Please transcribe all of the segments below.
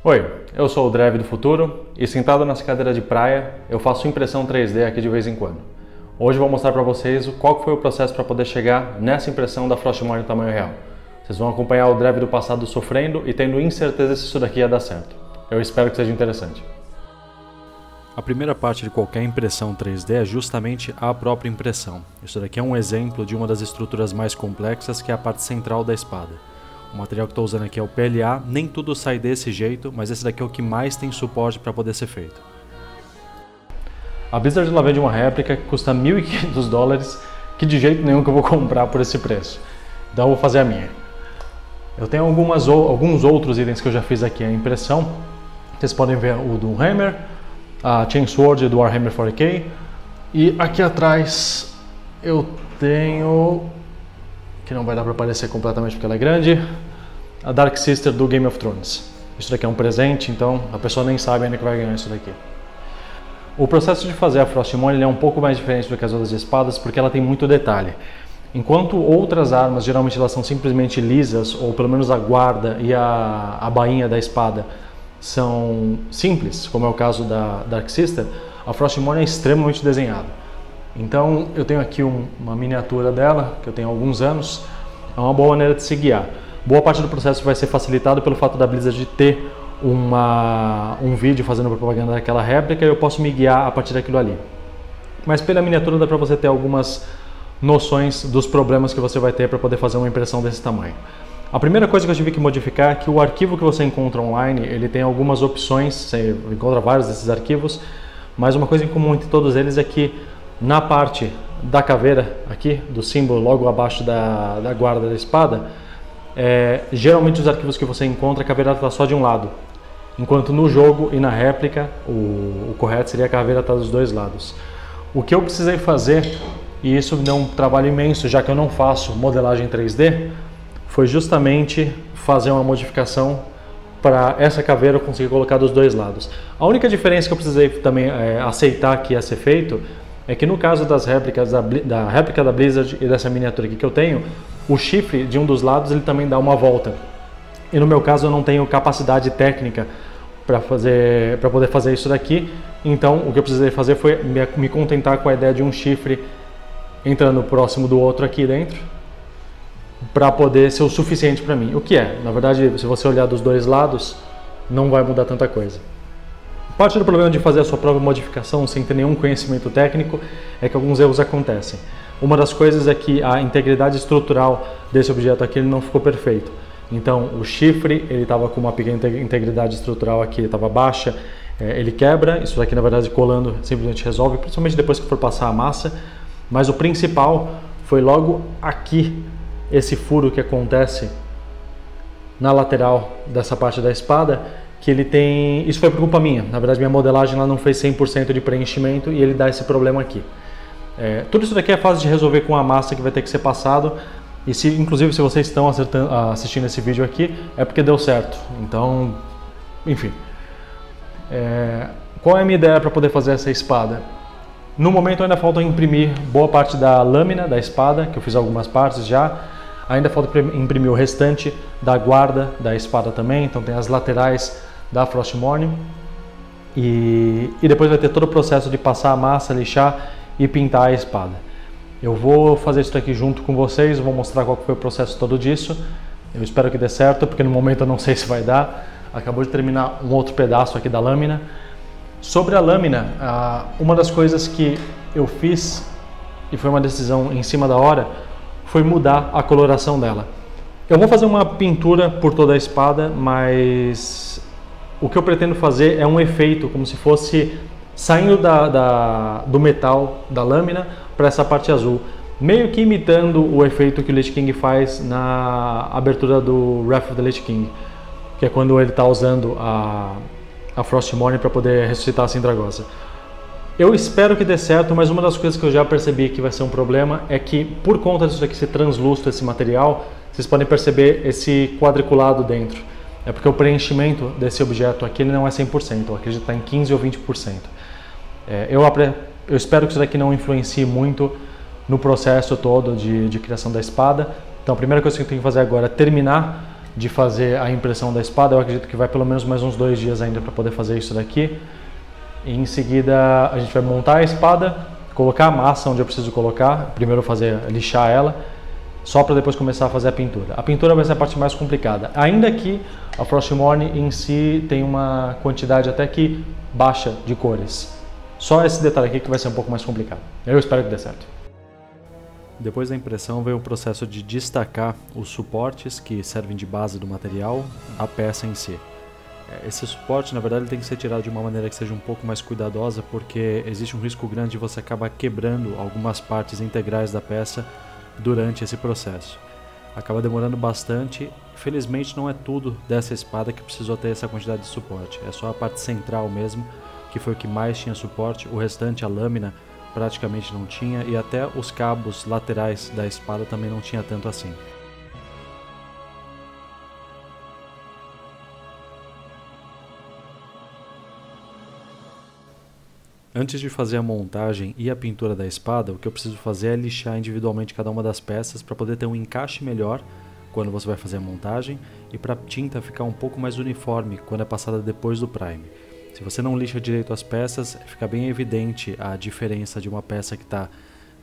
Oi, eu sou o Drev do Futuro e sentado nessa cadeira de praia eu faço impressão 3D aqui de vez em quando. Hoje eu vou mostrar para vocês qual foi o processo para poder chegar nessa impressão da Frostmourne em tamanho real. Vocês vão acompanhar o Drev do passado sofrendo e tendo incerteza se isso daqui ia dar certo. Eu espero que seja interessante. A primeira parte de qualquer impressão 3D é justamente a própria impressão. Isso daqui é um exemplo de uma das estruturas mais complexas, que é a parte central da espada. O material que estou usando aqui é o PLA, nem tudo sai desse jeito, mas esse daqui é o que mais tem suporte para poder ser feito. A Blizzard ela vende uma réplica que custa $1.500, que de jeito nenhum que eu vou comprar por esse preço. Então eu vou fazer a minha. Eu tenho alguns outros itens que eu já fiz aqui a impressão. Vocês podem ver o do Hammer, a Chainsword do Warhammer 40k, e aqui atrás eu tenho, que não vai dar para aparecer completamente porque ela é grande, a Dark Sister do Game of Thrones. Isso daqui é um presente, então a pessoa nem sabe ainda que vai ganhar isso daqui. O processo de fazer a Frostmourne é um pouco mais diferente do que as outras espadas porque ela tem muito detalhe. Enquanto outras armas geralmente elas são simplesmente lisas, ou pelo menos a guarda e a bainha da espada são simples, como é o caso da Dark Sister, a Frostmourne é extremamente desenhada. Então eu tenho aqui uma miniatura dela, que eu tenho há alguns anos, é uma boa maneira de se guiar. Boa parte do processo vai ser facilitado pelo fato da Blizzard ter um vídeo fazendo propaganda daquela réplica e eu posso me guiar a partir daquilo ali. Mas pela miniatura dá para você ter algumas noções dos problemas que você vai ter para poder fazer uma impressão desse tamanho. A primeira coisa que eu tive que modificar é que o arquivo que você encontra online, ele tem algumas opções, você encontra vários desses arquivos, mas uma coisa em comum entre todos eles é que na parte da caveira aqui, do símbolo logo abaixo da guarda da espada, geralmente os arquivos que você encontra, a caveira está só de um lado, enquanto no jogo e na réplica o correto seria a caveira estar dos dois lados. O que eu precisei fazer, e isso deu um trabalho imenso já que eu não faço modelagem 3D, foi justamente fazer uma modificação para essa caveira eu conseguir colocar dos dois lados. A única diferença que eu precisei também aceitar que ia ser feito é que no caso das réplicas da réplica da Blizzard e dessa miniatura aqui que eu tenho, o chifre de um dos lados ele também dá uma volta. E no meu caso eu não tenho capacidade técnica para poder fazer isso daqui, então o que eu precisei fazer foi me contentar com a ideia de um chifre entrando próximo do outro aqui dentro, para poder ser o suficiente para mim. O que é? Na verdade, se você olhar dos dois lados, não vai mudar tanta coisa. Parte do problema de fazer a sua própria modificação sem ter nenhum conhecimento técnico é que alguns erros acontecem. Uma das coisas é que a integridade estrutural desse objeto aqui ele não ficou perfeito. Então, o chifre ele estava com uma pequena integridade estrutural aqui, estava baixa, ele quebra. Isso daqui, na verdade, colando simplesmente resolve, principalmente depois que for passar a massa. Mas o principal foi logo aqui, esse furo que acontece na lateral dessa parte da espada, que ele tem... Isso foi por culpa minha. Na verdade, minha modelagem lá não fez 100% de preenchimento e ele dá esse problema aqui. Tudo isso daqui é fácil de resolver com a massa que vai ter que ser passado. E inclusive, se vocês estão assistindo esse vídeo aqui, é porque deu certo. Então, enfim. Qual é a minha ideia para poder fazer essa espada? No momento ainda falta imprimir boa parte da lâmina da espada, que eu fiz algumas partes já. Ainda falta imprimir o restante da guarda da espada também, então tem as laterais da Frostmourne. E depois vai ter todo o processo de passar a massa, lixar e pintar a espada. Eu vou fazer isso aqui junto com vocês, vou mostrar qual foi o processo todo disso. Eu espero que dê certo, porque no momento eu não sei se vai dar. Acabou de terminar um outro pedaço aqui da lâmina. Sobre a lâmina, uma das coisas que eu fiz, e foi uma decisão em cima da hora, foi mudar a coloração dela. Eu vou fazer uma pintura por toda a espada, mas o que eu pretendo fazer é um efeito, como se fosse saindo do metal da lâmina para essa parte azul, meio que imitando o efeito que o Lich King faz na abertura do Wrath of the Lich King, que é quando ele está usando a Frostmourne para poder ressuscitar a Sindragosa. Eu espero que dê certo, mas uma das coisas que eu já percebi que vai ser um problema é que, por conta disso aqui ser translúcido, esse material, vocês podem perceber esse quadriculado dentro. É porque o preenchimento desse objeto aqui ele não é 100%, eu acredito que está em 15% ou 20%. Eu espero que isso daqui não influencie muito no processo todo de criação da espada. Então a primeira coisa que eu tenho que fazer agora é terminar de fazer a impressão da espada. Eu acredito que vai pelo menos mais uns 2 dias ainda para poder fazer isso daqui. E em seguida a gente vai montar a espada, colocar a massa onde eu preciso colocar, primeiro lixar ela, só para depois começar a fazer a pintura. A pintura vai ser a parte mais complicada, ainda que a Frostmourne em si tem uma quantidade até que baixa de cores. Só esse detalhe aqui que vai ser um pouco mais complicado. Eu espero que dê certo. Depois da impressão veio o processo de destacar os suportes que servem de base do material, a peça em si. Esse suporte, na verdade, ele tem que ser tirado de uma maneira que seja um pouco mais cuidadosa, porque existe um risco grande de você acabar quebrando algumas partes integrais da peça durante esse processo. Acaba demorando bastante. Felizmente não é tudo dessa espada que precisou ter essa quantidade de suporte, é só a parte central mesmo, que foi o que mais tinha suporte. O restante, a lâmina, praticamente não tinha, e até os cabos laterais da espada também não tinha tanto assim. Antes de fazer a montagem e a pintura da espada, o que eu preciso fazer é lixar individualmente cada uma das peças para poder ter um encaixe melhor quando você vai fazer a montagem e para a tinta ficar um pouco mais uniforme quando é passada depois do prime. Se você não lixa direito as peças, fica bem evidente a diferença de uma peça que está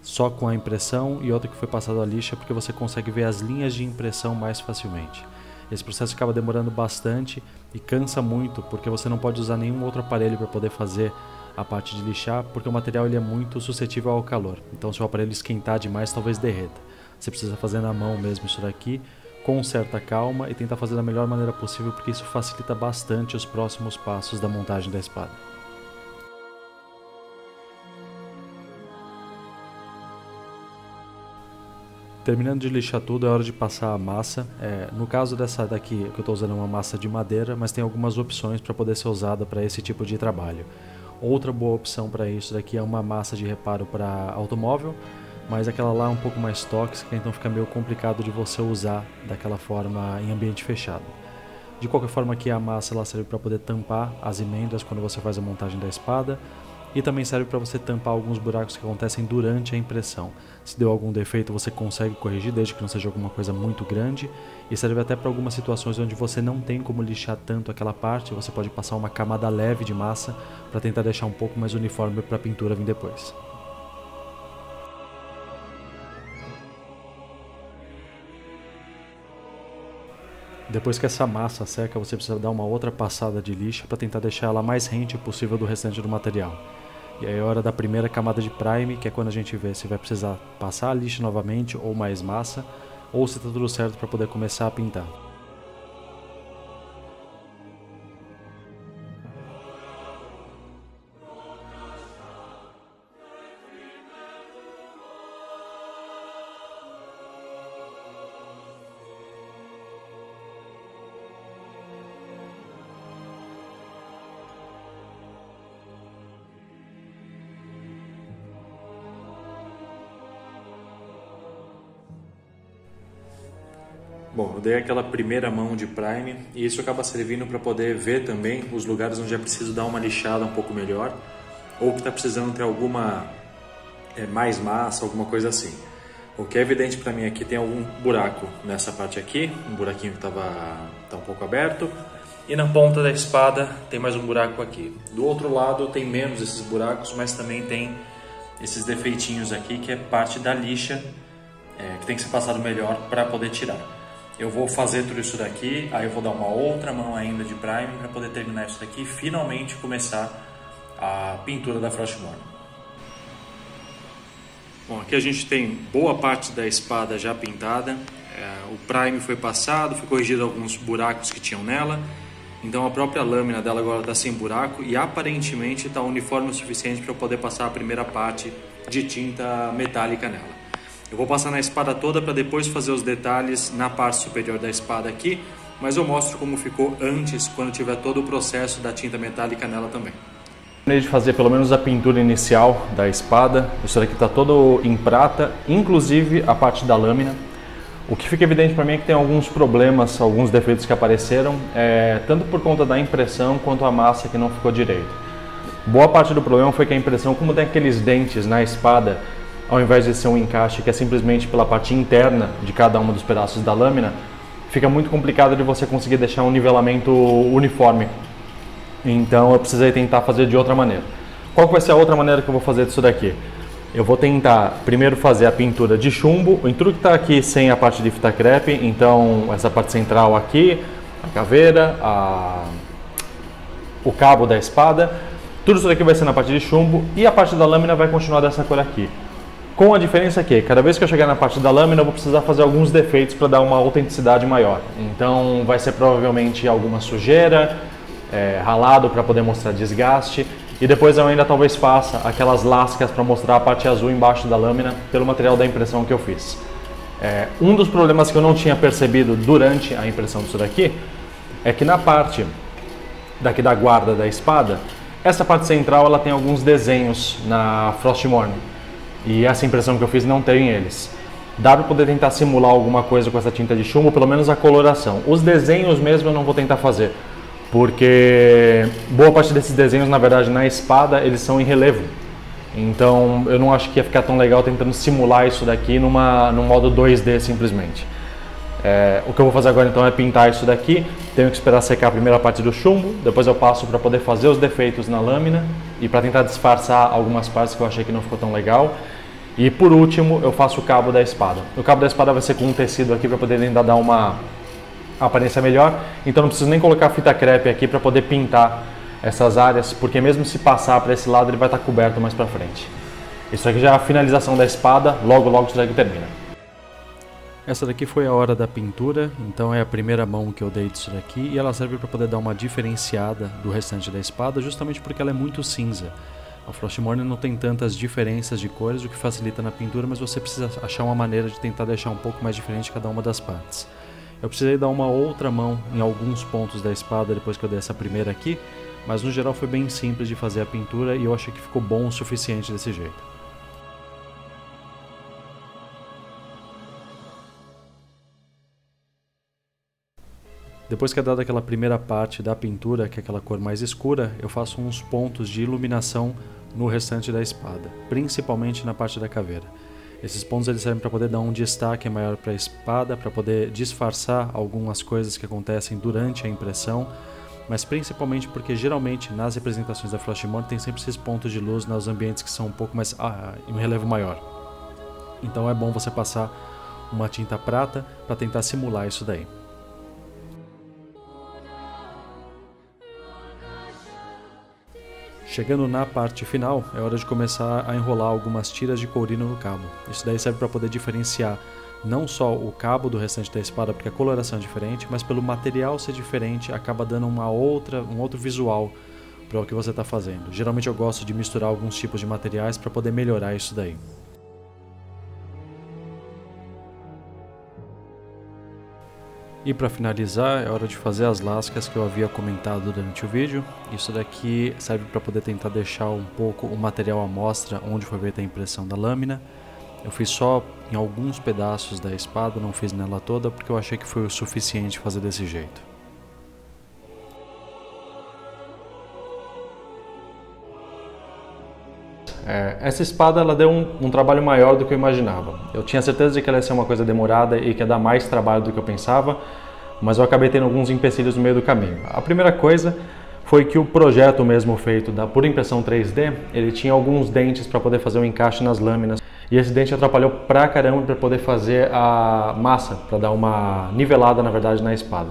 só com a impressão e outra que foi passada a lixa, porque você consegue ver as linhas de impressão mais facilmente. Esse processo acaba demorando bastante e cansa muito, porque você não pode usar nenhum outro aparelho para poder fazer a parte de lixar, porque o material ele é muito suscetível ao calor. Então se o aparelho esquentar demais, talvez derreta. Você precisa fazer na mão mesmo isso daqui, com certa calma, e tentar fazer da melhor maneira possível, porque isso facilita bastante os próximos passos da montagem da espada. Terminando de lixar tudo, é hora de passar a massa. No caso dessa daqui, que eu estou usando é uma massa de madeira, mas tem algumas opções para poder ser usada para esse tipo de trabalho. Outra boa opção para isso daqui é uma massa de reparo para automóvel, mas aquela lá é um pouco mais tóxica, então fica meio complicado de você usar daquela forma em ambiente fechado. De qualquer forma, aqui a massa ela serve para poder tampar as emendas quando você faz a montagem da espada, e também serve para você tampar alguns buracos que acontecem durante a impressão. Se deu algum defeito, você consegue corrigir, desde que não seja alguma coisa muito grande, e serve até para algumas situações onde você não tem como lixar tanto aquela parte. Você pode passar uma camada leve de massa para tentar deixar um pouco mais uniforme para a pintura vir depois. Depois que essa massa seca, você precisa dar uma outra passada de lixa para tentar deixar ela mais rente possível do restante do material. E aí é hora da primeira camada de prime, que é quando a gente vê se vai precisar passar a lixa novamente ou mais massa, ou se está tudo certo para poder começar a pintar. Bom, eu dei aquela primeira mão de prime e isso acaba servindo para poder ver também os lugares onde é preciso dar uma lixada um pouco melhor, ou que está precisando ter alguma mais massa, alguma coisa assim. O que é evidente para mim aqui, tem algum buraco nessa parte aqui, um buraquinho que tá um pouco aberto, e na ponta da espada tem mais um buraco aqui. Do outro lado tem menos esses buracos, mas também tem esses defeitinhos aqui, que é parte da lixa, que tem que ser passado melhor para poder tirar. Eu vou fazer tudo isso daqui, aí eu vou dar uma outra mão ainda de prime para poder terminar isso daqui e finalmente começar a pintura da Frostmourne. Bom, aqui a gente tem boa parte da espada já pintada, o prime foi passado, foi corrigido alguns buracos que tinham nela, então a própria lâmina dela agora está sem buraco e aparentemente está uniforme o suficiente para eu poder passar a primeira parte de tinta metálica nela. Eu vou passar na espada toda para depois fazer os detalhes na parte superior da espada aqui, mas eu mostro como ficou antes, quando tiver todo o processo da tinta metálica nela também. Terminei de fazer pelo menos a pintura inicial da espada. Isso daqui está todo em prata, inclusive a parte da lâmina. O que fica evidente para mim é que tem alguns problemas, alguns defeitos que apareceram, tanto por conta da impressão quanto a massa que não ficou direito. Boa parte do problema foi que a impressão, como tem aqueles dentes na espada, ao invés de ser um encaixe que é simplesmente pela parte interna de cada um dos pedaços da lâmina, fica muito complicado de você conseguir deixar um nivelamento uniforme. Então eu precisei tentar fazer de outra maneira. Qual que vai ser a outra maneira que eu vou fazer disso daqui? Eu vou tentar primeiro fazer a pintura de chumbo. O intruque está aqui sem a parte de fita crepe, então essa parte central aqui, a caveira, o cabo da espada, tudo isso daqui vai ser na parte de chumbo e a parte da lâmina vai continuar dessa cor aqui. Com a diferença que cada vez que eu chegar na parte da lâmina eu vou precisar fazer alguns defeitos para dar uma autenticidade maior. Então vai ser provavelmente alguma sujeira, ralado para poder mostrar desgaste. E depois eu ainda talvez faça aquelas lascas para mostrar a parte azul embaixo da lâmina pelo material da impressão que eu fiz. Um dos problemas que eu não tinha percebido durante a impressão disso daqui é que na parte daqui da guarda da espada, essa parte central ela tem alguns desenhos na Frostmourne e essa impressão que eu fiz não tem eles. Dá para poder tentar simular alguma coisa com essa tinta de chumbo, pelo menos a coloração. Os desenhos mesmo eu não vou tentar fazer, porque boa parte desses desenhos, na verdade, na espada, eles são em relevo. Então, eu não acho que ia ficar tão legal tentando simular isso daqui num modo 2D simplesmente. O que eu vou fazer agora, então, é pintar isso daqui. Tenho que esperar secar a primeira parte do chumbo, depois eu passo para poder fazer os defeitos na lâmina e para tentar disfarçar algumas partes que eu achei que não ficou tão legal. E, por último, eu faço o cabo da espada. O cabo da espada vai ser com um tecido aqui para poder ainda dar uma aparência melhor, então não preciso nem colocar fita crepe aqui para poder pintar essas áreas, porque mesmo se passar para esse lado ele vai estar coberto mais para frente. Isso aqui já é a finalização da espada, logo isso daqui termina. Essa daqui foi a hora da pintura, então é a primeira mão que eu dei disso daqui e ela serve para poder dar uma diferenciada do restante da espada, justamente porque ela é muito cinza. A Frostmourne não tem tantas diferenças de cores, o que facilita na pintura, mas você precisa achar uma maneira de tentar deixar um pouco mais diferente cada uma das partes. Eu precisei dar uma outra mão em alguns pontos da espada depois que eu dei essa primeira aqui, mas no geral foi bem simples de fazer a pintura e eu achei que ficou bom o suficiente desse jeito. Depois que é dada aquela primeira parte da pintura, que é aquela cor mais escura, eu faço uns pontos de iluminação no restante da espada, principalmente na parte da caveira. Esses pontos eles servem para poder dar um destaque maior para a espada, para poder disfarçar algumas coisas que acontecem durante a impressão, mas principalmente porque geralmente nas representações da Frostmourne tem sempre esses pontos de luz nos ambientes que são um pouco mais em um relevo maior. Então é bom você passar uma tinta prata para tentar simular isso daí. Chegando na parte final, é hora de começar a enrolar algumas tiras de courino no cabo. Isso daí serve para poder diferenciar não só o cabo do restante da espada, porque a coloração é diferente, mas pelo material ser diferente, acaba dando um outro visual para o que você está fazendo. Geralmente eu gosto de misturar alguns tipos de materiais para poder melhorar isso daí. E para finalizar, é hora de fazer as lascas que eu havia comentado durante o vídeo. Isso daqui serve para poder tentar deixar um pouco o material à mostra onde foi feita a impressão da lâmina. Eu fiz só em alguns pedaços da espada, não fiz nela toda, porque eu achei que foi o suficiente fazer desse jeito. Essa espada ela deu um trabalho maior do que eu imaginava. Eu tinha certeza de que ela ia ser uma coisa demorada e que ia dar mais trabalho do que eu pensava, mas eu acabei tendo alguns empecilhos no meio do caminho. A primeira coisa foi que o projeto mesmo feito por impressão 3D, ele tinha alguns dentes para poder fazer o encaixe nas lâminas. E esse dente atrapalhou pra caramba para poder fazer a massa, para dar uma nivelada na verdade na espada.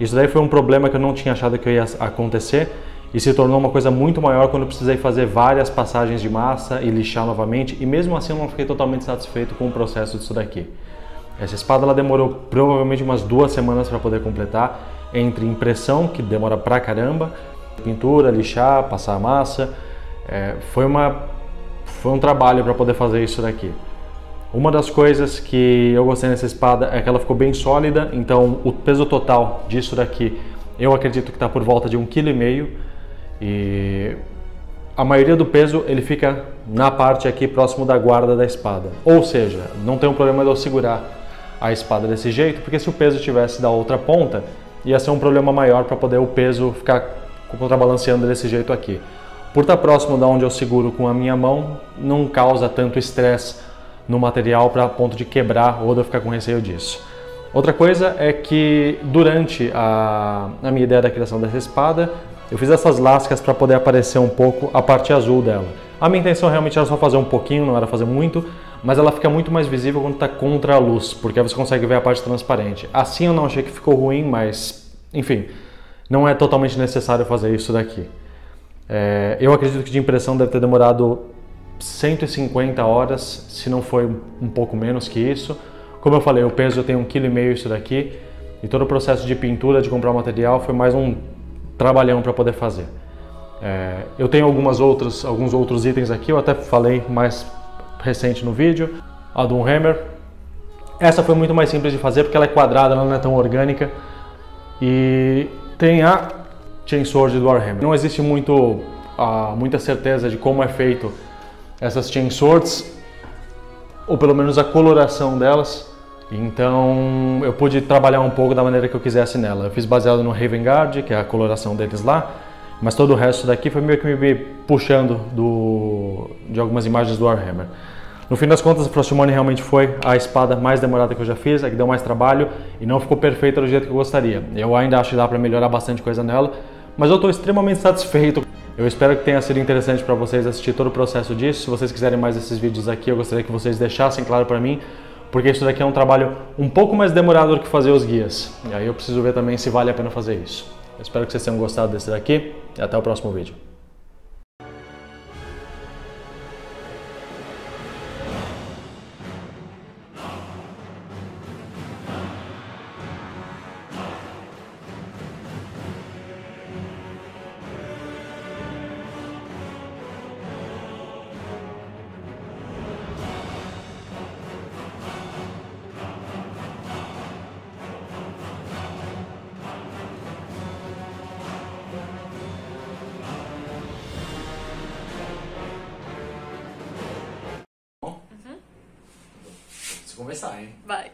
Isso daí foi um problema que eu não tinha achado que ia acontecer. E se tornou uma coisa muito maior quando eu precisei fazer várias passagens de massa e lixar novamente, e mesmo assim eu não fiquei totalmente satisfeito com o processo disso daqui. Essa espada ela demorou provavelmente umas 2 semanas para poder completar, entre impressão, que demora pra caramba, pintura, lixar, passar a massa. Foi um trabalho para poder fazer isso daqui. Uma das coisas que eu gostei nessa espada é que ela ficou bem sólida, então o peso total disso daqui eu acredito que está por volta de 1,5 kg. E a maioria do peso ele fica na parte aqui próximo da guarda da espada. Ou seja, não tem um problema de eu segurar a espada desse jeito, porque se o peso estivesse da outra ponta, ia ser um problema maior para poder o peso ficar contrabalanceando desse jeito aqui. Por estar próximo da onde eu seguro com a minha mão, não causa tanto estresse no material para ponto de quebrar ou de eu ficar com receio disso. Outra coisa é que durante a minha ideia da criação dessa espada, eu fiz essas lascas para poder aparecer um pouco a parte azul dela. A minha intenção realmente era só fazer um pouquinho, não era fazer muito, mas ela fica muito mais visível quando está contra a luz, porque aí você consegue ver a parte transparente. Assim eu não achei que ficou ruim, mas enfim, não é totalmente necessário fazer isso daqui. Eu acredito que de impressão deve ter demorado 150 horas, se não foi um pouco menos que isso. Como eu falei, o peso eu tenho 1,5 kg isso daqui, e todo o processo de pintura, de comprar o material, foi mais um trabalhão para poder fazer. Eu tenho alguns outros itens aqui, eu até falei mais recente no vídeo, a Doomhammer. Essa foi muito mais simples de fazer porque ela é quadrada, ela não é tão orgânica. E tem a Chainsword do Warhammer. Não existe muita certeza de como é feito essas Chainswords, ou pelo menos a coloração delas. Então eu pude trabalhar um pouco da maneira que eu quisesse nela. Eu fiz baseado no Raven Guard, que é a coloração deles lá, mas todo o resto daqui foi meio que me puxando de algumas imagens do Warhammer. No fim das contas, a Frostmourne realmente foi a espada mais demorada que eu já fiz, a que deu mais trabalho e não ficou perfeita do jeito que eu gostaria. Eu ainda acho que dá para melhorar bastante coisa nela, mas eu estou extremamente satisfeito. Eu espero que tenha sido interessante para vocês assistir todo o processo disso. Se vocês quiserem mais desses vídeos aqui, eu gostaria que vocês deixassem claro para mim, porque isso daqui é um trabalho um pouco mais demorado do que fazer os guias. E aí eu preciso ver também se vale a pena fazer isso. Eu espero que vocês tenham gostado desse daqui e até o próximo vídeo. Vamos começar, hein? Vai.